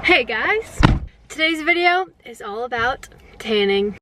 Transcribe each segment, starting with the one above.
Hey guys, today's video is all about tanning.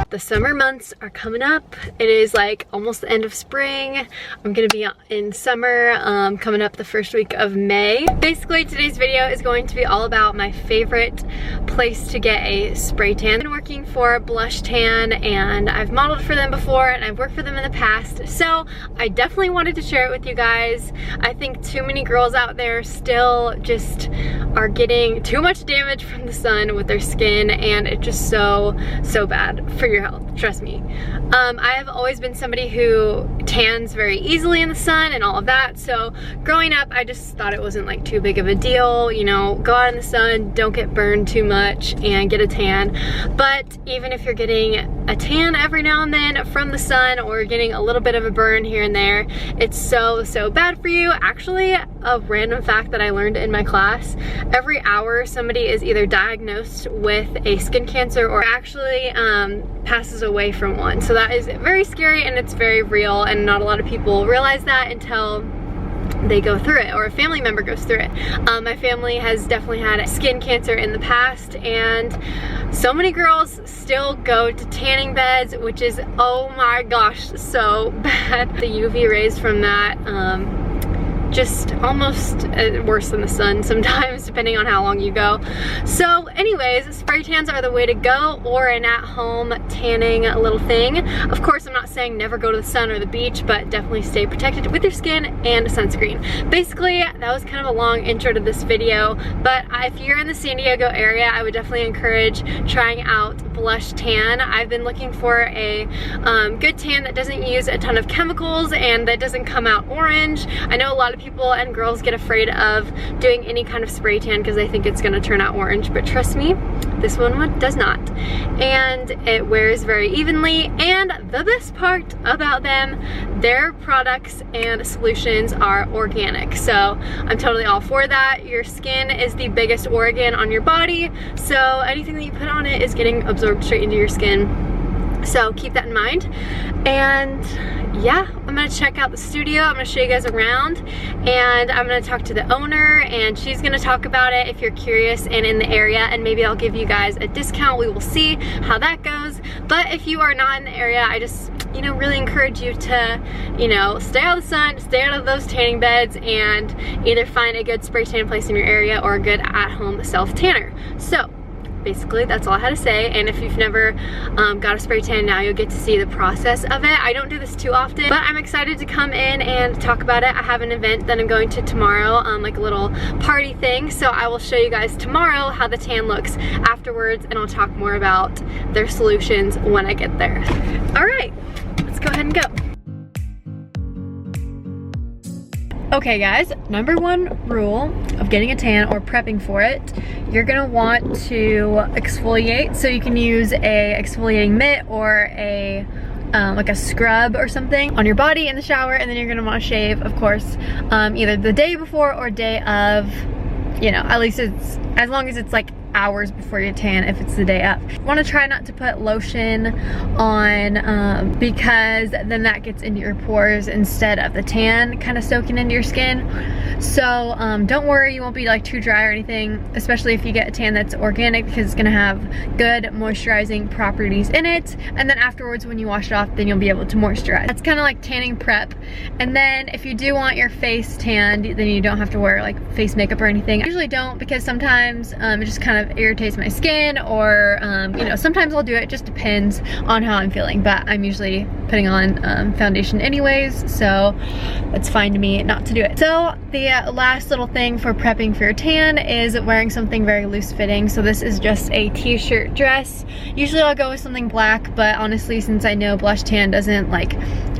The summer months are coming up. It is like almost the end of spring. I'm gonna be in summer coming up the first week of May. Basically, today's video is going to be all about my favorite place to get a spray tan. I've been working for Blush Tan and I've modeled for them before and I've worked for them in the past. So I definitely wanted to share it with you guys. I think too many girls out there still just are getting too much damage from the sun with their skin, and it's just so bad for your health, trust me. I have always been somebody who tans very easily in the sun and all of that, so growing up I just thought it wasn't like too big of a deal, you know, go out in the sun, don't get burned too much and get a tan. But even if you're getting a tan every now and then from the sun or getting a little bit of a burn here and there, it's so bad for you. Actually, a random fact that I learned in my class, every hour somebody is either diagnosed with a skin cancer or actually passes away from one. So that is very scary and it's very real, and not a lot of people realize that until they go through it or a family member goes through it. My family has definitely had skin cancer in the past, and so many girls still go to tanning beds, which is, oh my gosh, so bad. The UV rays from that just almost worse than the sun sometimes, depending on how long you go. So anyways, spray tans are the way to go, or an at-home tanning little thing. Of course, I'm not saying never go to the sun or the beach, but definitely stay protected with your skin and sunscreen. Basically, that was kind of a long intro to this video, but if you're in the San Diego area, I would definitely encourage trying out Blush Tan. I've been looking for a good tan that doesn't use a ton of chemicals and that doesn't come out orange. I know a lot of people and girls get afraid of doing any kind of spray tan because they think it's going to turn out orange, but trust me, this one does not, and it wears very evenly. And the best part about them, their products and solutions are organic, so I'm totally all for that. Your skin is the biggest organ on your body, so anything that you put on it is getting absorbed straight into your skin. So keep that in mind. And yeah, I'm gonna check out the studio. I'm gonna show you guys around, and I'm gonna talk to the owner, and she's gonna talk about it if you're curious and in the area, and maybe I'll give you guys a discount. We will see how that goes. But if you are not in the area, I just, you know, really encourage you to, you know, stay out of the sun, stay out of those tanning beds, and either find a good spray tan place in your area or a good at-home self-tanner. So basically, that's all I had to say. And if you've never got a spray tan, now you'll get to see the process of it. I don't do this too often, but I'm excited to come in and talk about it. I have an event that I'm going to tomorrow, like a little party thing, so I will show you guys tomorrow how the tan looks afterwards, and I'll talk more about their solutions when I get there. All right, let's go ahead and go. Okay guys, number one rule of getting a tan or prepping for it, you're gonna want to exfoliate. So you can use a exfoliating mitt or a like a scrub or something on your body in the shower, and then you're gonna want to shave, of course, either the day before or day of, you know, at least it's, as long as it's like hours before your tan if it's the day up. Want to try not to put lotion on because then that gets into your pores instead of the tan kind of soaking into your skin. So don't worry, you won't be like too dry or anything, especially if you get a tan that's organic, because it's gonna have good moisturizing properties in it, and then afterwards when you wash it off, then you'll be able to moisturize. That's kind of like tanning prep. And then if you do want your face tanned, then you don't have to wear like face makeup or anything. I usually don't, because sometimes it just kind of irritates my skin, or you know, sometimes I'll do it. It just depends on how I'm feeling, but I'm usually putting on foundation anyways, so it's fine to me not to do it. So the last little thing for prepping for your tan is wearing something very loose fitting. So this is just a t-shirt dress. Usually I'll go with something black, but honestly, since I know Blush Tan doesn't like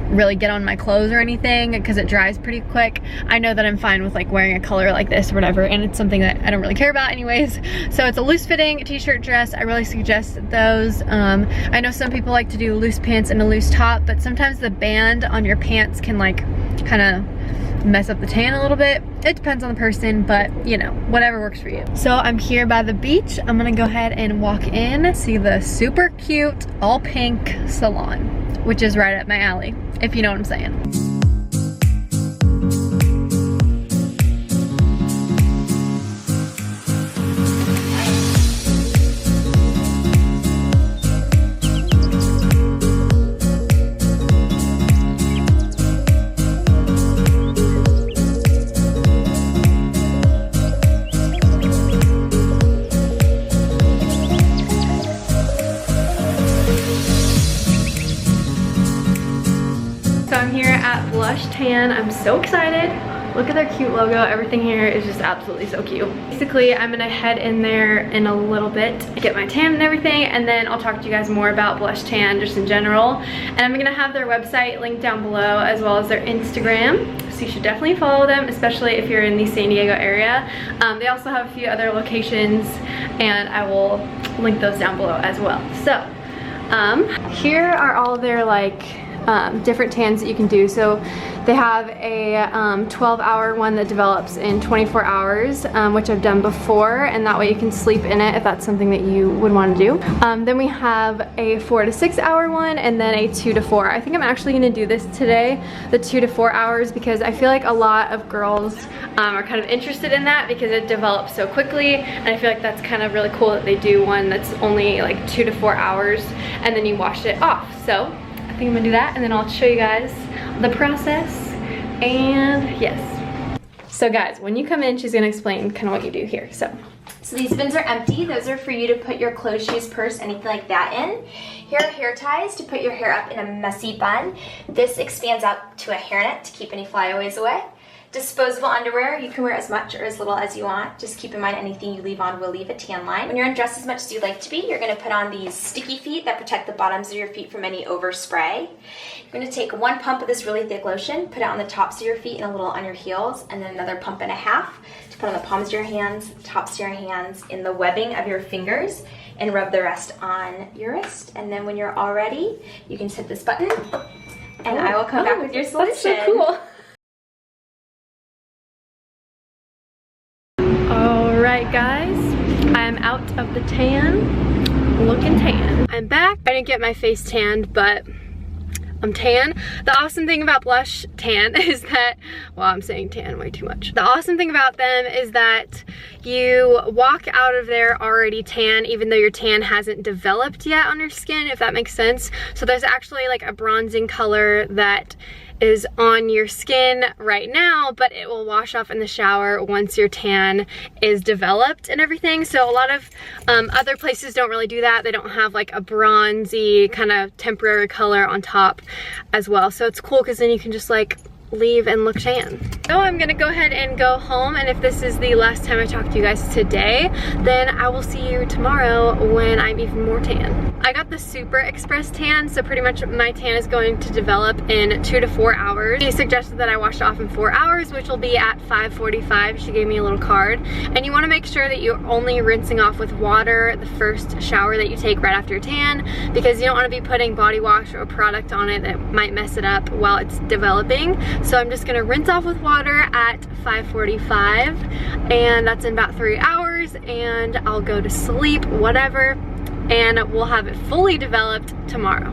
really get on my clothes or anything because it dries pretty quick, I know that I'm fine with like wearing a color like this or whatever, and it's something that I don't really care about anyways. So it's a loose fitting t-shirt dress. I really suggest those. I know some people like to do loose pants and a loose top, but sometimes the band on your pants can like kind of mess up the tan a little bit. It depends on the person, but you know, whatever works for you. So I'm here by the beach. I'm gonna go ahead and walk in, see the super cute all pink salon. which is right up my alley, if you know what I'm saying. So I'm here at Blush Tan. I'm so excited. Look at their cute logo. Everything here is just absolutely so cute. Basically, I'm gonna head in there in a little bit, get my tan and everything, and then I'll talk to you guys more about Blush Tan just in general. And I'm gonna have their website linked down below as well as their Instagram. So you should definitely follow them, especially if you're in the San Diego area. They also have a few other locations and I will link those down below as well. So here are all their different tans that you can do. So they have a 12-hour one that develops in 24 hours, which I've done before, and that way you can sleep in it if that's something that you would want to do. Then we have a 4 to 6 hour one, and then a 2 to 4. I think I'm actually going to do this today, the 2 to 4 hours, because I feel like a lot of girls are kind of interested in that because it develops so quickly, and I feel like that's kind of really cool that they do one that's only like 2 to 4 hours and then you wash it off. So I think I'm gonna do that, and then I'll show you guys the process. And yes, so guys, when you come in, she's gonna explain kind of what you do here. So these bins are empty. Those are for you to put your clothes, shoes, purse, anything like that in. Here are hair ties to put your hair up in a messy bun. This expands out to a hairnet to keep any flyaways away. Disposable underwear, you can wear as much or as little as you want. Just keep in mind anything you leave on will leave a tan line. When you're undressed as much as you'd like to be, you're gonna put on these sticky feet that protect the bottoms of your feet from any overspray. You're gonna take 1 pump of this really thick lotion, put it on the tops of your feet and a little on your heels, and then another pump and a half to put on the palms of your hands, tops of your hands, in the webbing of your fingers, and rub the rest on your wrist. And then when you're all ready, you can just hit this button, and I will come back with your solution. That's so cool. Alright guys, I'm out of the tan, looking tan. I'm back. I didn't get my face tanned, but I'm tan. The awesome thing about Blush Tan is that, well, I'm saying tan way too much. The awesome thing about them is that you walk out of there already tan, even though your tan hasn't developed yet on your skin, if that makes sense. So there's actually like a bronzing color that is on your skin right now, but it will wash off in the shower once your tan is developed and everything. So a lot of other places don't really do that. They don't have like a bronzy kind of temporary color on top as well. So it's cool because then you can just like leave and look tan. So I'm gonna go ahead and go home, and if this is the last time I talk to you guys today, then I will see you tomorrow when I'm even more tan. I got the Super Express tan, so pretty much my tan is going to develop in 2 to 4 hours. She suggested that I wash off in 4 hours, which will be at 5:45. She gave me a little card. And you wanna make sure that you're only rinsing off with water the first shower that you take right after your tan, because you don't wanna be putting body wash or product on it that might mess it up while it's developing. So I'm just gonna rinse off with water at 5:45, and that's in about 3 hours, and I'll go to sleep, whatever, and we'll have it fully developed tomorrow.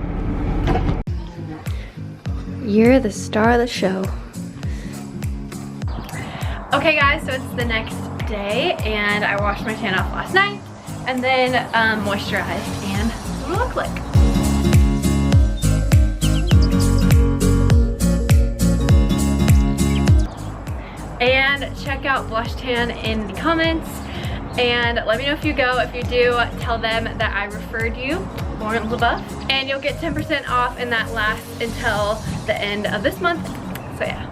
You're the star of the show. Okay guys, so it's the next day, and I washed my tan off last night, and then moisturized, and what do I look like? And check out Blush Tan in the comments, and let me know if you go. If you do, tell them that I referred you, Lauren LeBouef, and you'll get 10% off, and that lasts until the end of this month. So yeah.